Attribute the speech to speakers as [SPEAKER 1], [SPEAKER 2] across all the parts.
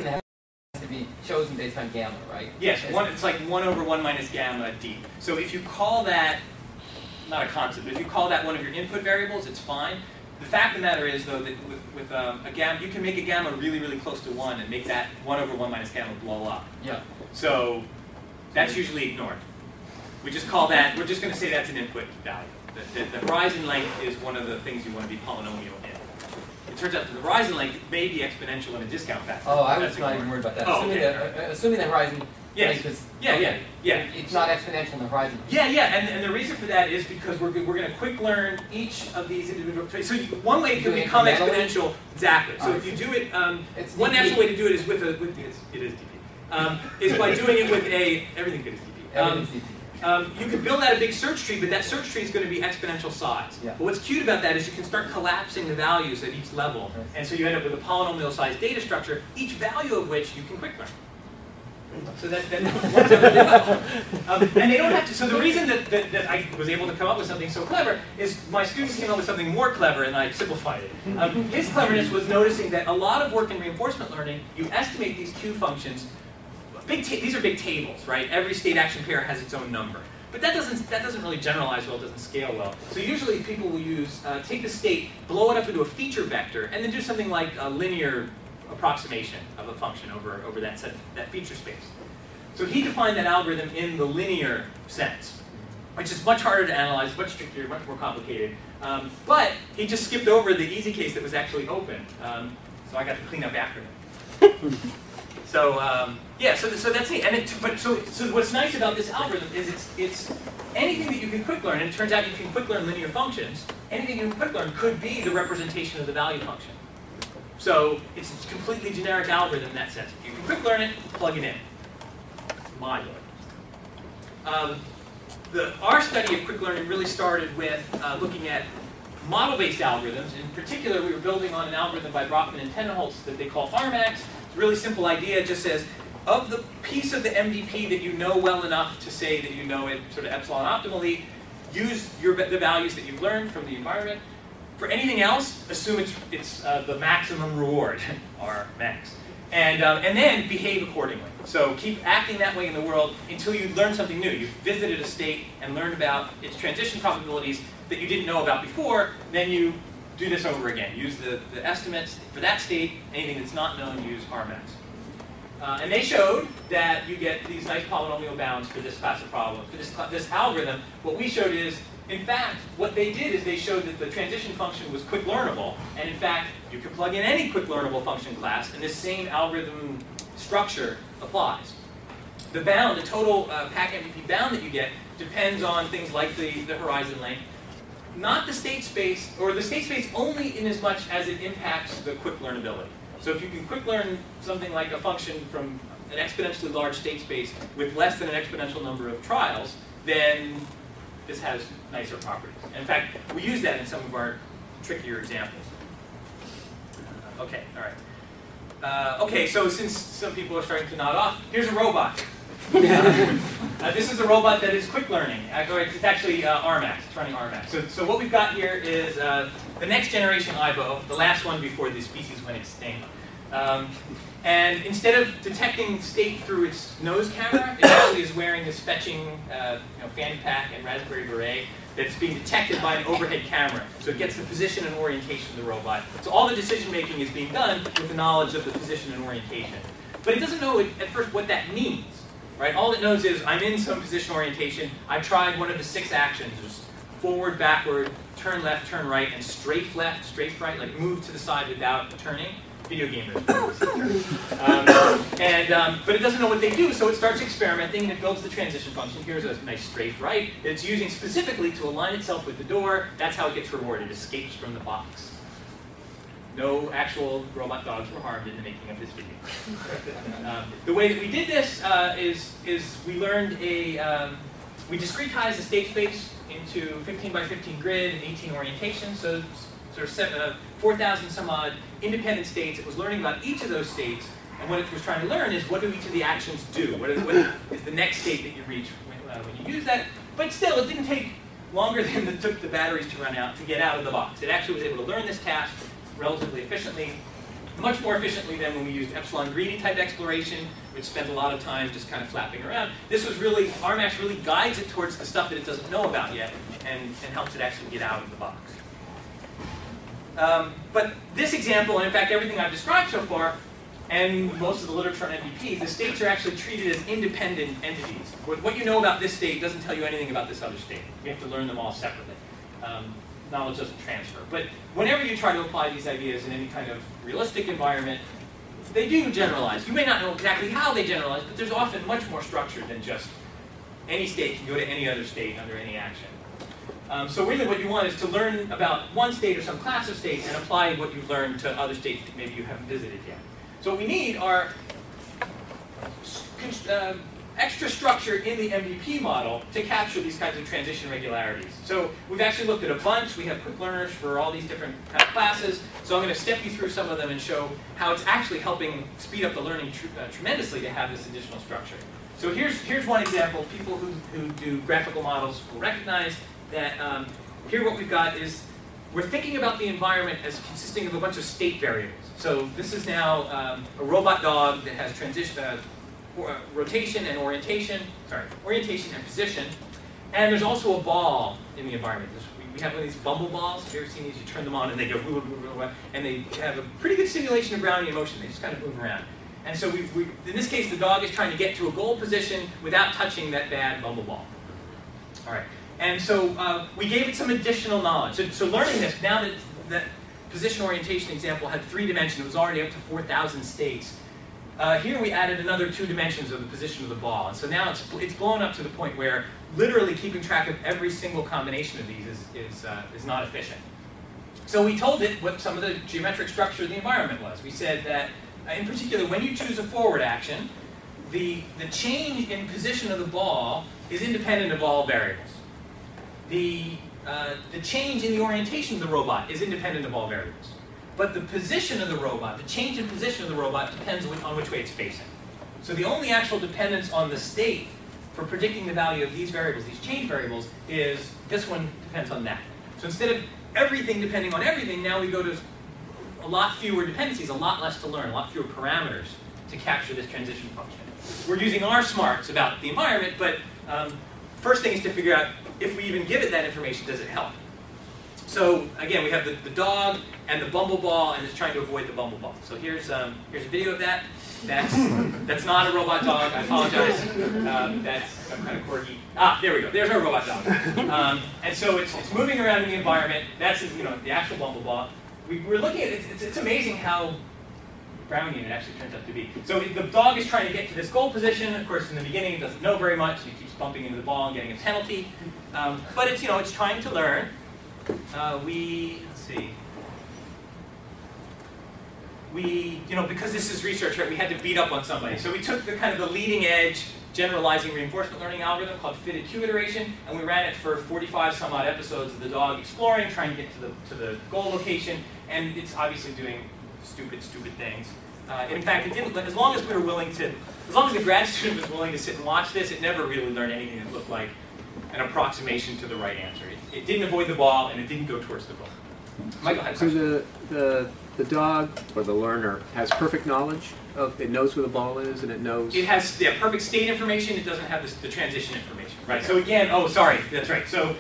[SPEAKER 1] that has to be chosen based on gamma, right?
[SPEAKER 2] Yes, it's like 1 over 1 minus gamma d. So if you call that, not a constant, but if you call that one of your input variables, it's fine. The fact of the matter is, though, that with a gamma, you can make a gamma really, really close to 1 and make that 1 over 1 minus gamma blow up.
[SPEAKER 1] Yeah.
[SPEAKER 2] So that's usually ignored. We just call that, we're just going to say that's an input value. The horizon length is one of the things you want to be polynomial in. It turns out that the horizon length may be exponential in a discount factor.
[SPEAKER 1] Oh, I was not even worried about that.
[SPEAKER 2] Oh,
[SPEAKER 1] assuming the horizon length is it's not exponential in the horizon.
[SPEAKER 2] Yeah, and the reason for that is because we're going to quick learn each of these individual traits. So one way it can become exponential, exactly. So if you do it, one natural way to do it is with it is DP. Is by doing it with everything good is DP. You can build out a big search tree, but that search tree is going to be exponential size.
[SPEAKER 1] Yeah.
[SPEAKER 2] But what's cute about that is you can start collapsing the values at each level. And so you end up with a polynomial sized data structure, each value of which you can quick learn. So that and they don't have to. So the reason that I was able to come up with something so clever is my students came up with something more clever, and I simplified it. His cleverness was noticing that a lot of work in reinforcement learning, you estimate these Q functions. These are big tables, right? Every state action pair has its own number, but that doesn't really generalize well. It doesn't scale well. So usually people will use take the state, blow it up into a feature vector, and then do something like a linear approximation of a function over that feature space. So he defined that algorithm in the linear sense, which is much harder to analyze, much trickier, much more complicated. But he just skipped over the easy case that was actually open. So I got to clean up after him. So so that's it. So what's nice about this algorithm is it's anything that you can quick learn, and it turns out you can quick learn linear functions. Anything you can quick learn could be the representation of the value function. So it's a completely generic algorithm in that sense. If you can quick learn it, plug it in. Modular. Our study of quick learning really started with looking at model-based algorithms. In particular, we were building on an algorithm by Brockman and Tenenholtz that they call RMAX. It's a really simple idea. It just says, of the piece of the MDP that you know well enough to say that you know it sort of epsilon optimally, use the values that you've learned from the environment. For anything else, assume it's the maximum reward, R max. And then behave accordingly. So keep acting that way in the world until you learn something new. You've visited a state and learned about its transition probabilities that you didn't know about before. Then you do this over again. Use the estimates for that state. Anything that's not known, use Rmax. And they showed that you get these nice polynomial bounds for this class of problems. For this algorithm, what we showed is, in fact, what they did is they showed that the transition function was quick learnable, and in fact, you can plug in any quick learnable function class, and this same algorithm structure applies. The bound, the total pack MDP bound that you get, depends on things like the horizon length, not the state space, or the state space only in as much as it impacts the quick learnability. So if you can quick learn something like a function from an exponentially large state space with less than an exponential number of trials, then this has nicer properties. In fact, we use that in some of our trickier examples. Okay, all right. Okay, so since some people are starting to nod off, here's a robot. This is a robot that is quick learning. It's actually RMAX. It's running RMAX. So what we've got here is the next generation IBO, the last one before the species went extinct. And instead of detecting state through its nose camera, it actually is wearing this fetching fanny pack and raspberry beret that's being detected by an overhead camera. So it gets the position and orientation of the robot. So all the decision making is being done with the knowledge of the position and orientation. But it doesn't know at first what that means. Right? All it knows is I'm in some position orientation. I tried one of the 6 actions, just forward, backward, turn left, turn right, and strafe left, strafe right, like move to the side without turning. Video gamers. But it doesn't know what they do, so it starts experimenting and it builds the transition function. Here's a nice strafe right that it's using specifically to align itself with the door. That's how it gets rewarded. It escapes from the box. No actual robot dogs were harmed in the making of this video. The way that we did this is we learned we discretized the state space into 15 by 15 grid and 18 orientations. So sort of 4,000 some odd independent states. It was learning about each of those states, and what it was trying to learn is what do each of the actions do? What is the next state that you reach when you use that? But still, it didn't take longer than it took the batteries to run out to get out of the box. It actually was able to learn this task relatively efficiently. much more efficiently than when we used epsilon greedy type exploration, which spent a lot of time just kind of flapping around. This was really, RMAX really guides it towards the stuff that it doesn't know about yet and helps it actually get out of the box. But this example, and in fact everything I've described so far, and most of the literature on MVPs, the states are actually treated as independent entities. What you know about this state doesn't tell you anything about this other state. You have to learn them all separately. Knowledge doesn't transfer. But whenever you try to apply these ideas in any kind of realistic environment, they do generalize. You may not know exactly how they generalize, but there's often much more structure than just any state can go to any other state under any action. So really what you want is to learn about one state or some class of states and apply what you've learned to other states that maybe you haven't visited yet. So what we need are extra structure in the MVP model to capture these kinds of transition regularities. So we've actually looked at a bunch. We have quick learners for all these different kind of classes. So I'm going to step you through some of them and show how it's actually helping speed up the learning tremendously to have this additional structure. So here's one example. People who do graphical models will recognize that here what we've got is we're thinking about the environment as consisting of a bunch of state variables. So this is now a robot dog that has rotation and orientation and position. And there's also a ball in the environment. We have one of these bumble balls. Have you ever seen these? You turn them on and they go, and they have a pretty good simulation of Brownian motion. They just kind of move around. And so in this case, the dog is trying to get to a goal position without touching that bad bumble ball. All right. And so we gave it some additional knowledge. So learning this, now that position orientation example had 3 dimensions, it was already up to 4,000 states. Here we added another 2 dimensions of the position of the ball. And so now it's blown up to the point where literally keeping track of every single combination of these is not efficient. So we told it what some of the geometric structure of the environment was. We said that, in particular, when you choose a forward action, the change in position of the ball is independent of all variables. The change in the orientation of the robot is independent of all variables. But the position of the robot, the change in position of the robot depends on which way it's facing. So the only actual dependence on the state for predicting the value of these variables, these change variables, is this one depends on that. So instead of everything depending on everything, now we go to a lot fewer dependencies, a lot less to learn, a lot fewer parameters to capture this transition function. We're using our smarts about the environment, but first thing is to figure out if we even give it that information, does it help? So again, we have the dog and the bumble ball, and it's trying to avoid the bumble ball. So here's a video of that. That's not a robot dog. I apologize. That's some kind of corgi. Ah, there we go. There's our robot dog. And so it's moving around in the environment. That's the actual bumble ball. We're looking at it. It's amazing how Brownian it actually turns out to be. So the dog is trying to get to this goal position. Of course, in the beginning, it doesn't know very much. He keeps bumping into the ball and getting a penalty. But it's trying to learn. Let's see. Because this is research, right, we had to beat up on somebody. So we took the kind of the leading edge generalizing reinforcement learning algorithm called fitted Q iteration, and we ran it for 45 some odd episodes of the dog exploring, trying to get to the goal location, and it's obviously doing stupid things. In fact, it didn't. As long as we were willing to, as long as the grad student was willing to sit and watch this, it never really learned anything that looked like an approximation to the right answer. It didn't avoid the ball, and it didn't go towards the goal. Michael had a question.
[SPEAKER 3] So the dog, or the learner, has perfect knowledge of, it knows where the ball is, and it knows...
[SPEAKER 2] It has perfect state information, it doesn't have the transition information. Right, so again, oh sorry, that's right. So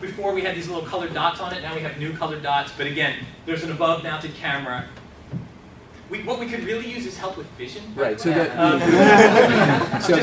[SPEAKER 2] before we had these little colored dots on it, now we have new colored dots, but again, there's an above-mounted camera. What we could really use is help with vision.
[SPEAKER 3] Right, so that...
[SPEAKER 2] so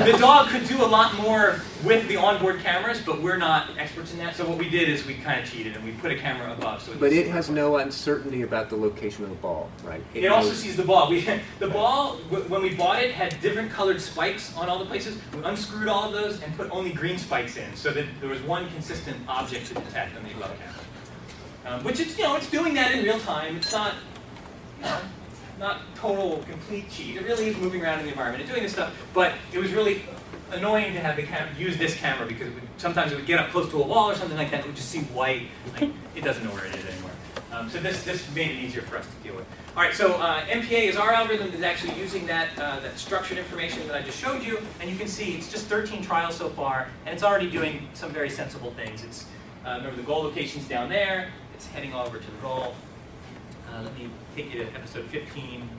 [SPEAKER 2] the dog could do a lot more with the onboard cameras, but we're not experts in that. So what we did is we kind of cheated and we put a camera above. So
[SPEAKER 3] but it has no uncertainty about the location of the ball, right?
[SPEAKER 2] It also sees the ball. The ball, when we bought it, had different colored spikes on all the places. We unscrewed all of those and put only green spikes in, so that there was one consistent object to detect on the above camera. Which is, it's doing that in real time. It's not total, complete cheat. It really is moving around in the environment and doing this stuff, but it was really annoying to have the use this camera because sometimes it would get up close to a wall or something like that. It would just see white. Like, it doesn't know where it is anymore. So this made it easier for us to deal with. All right, so MPA is our algorithm that's actually using that structured information that I just showed you, and you can see it's just 13 trials so far, and it's already doing some very sensible things. It's remember the goal location's down there. It's heading over to the goal. Let me take you to episode 15.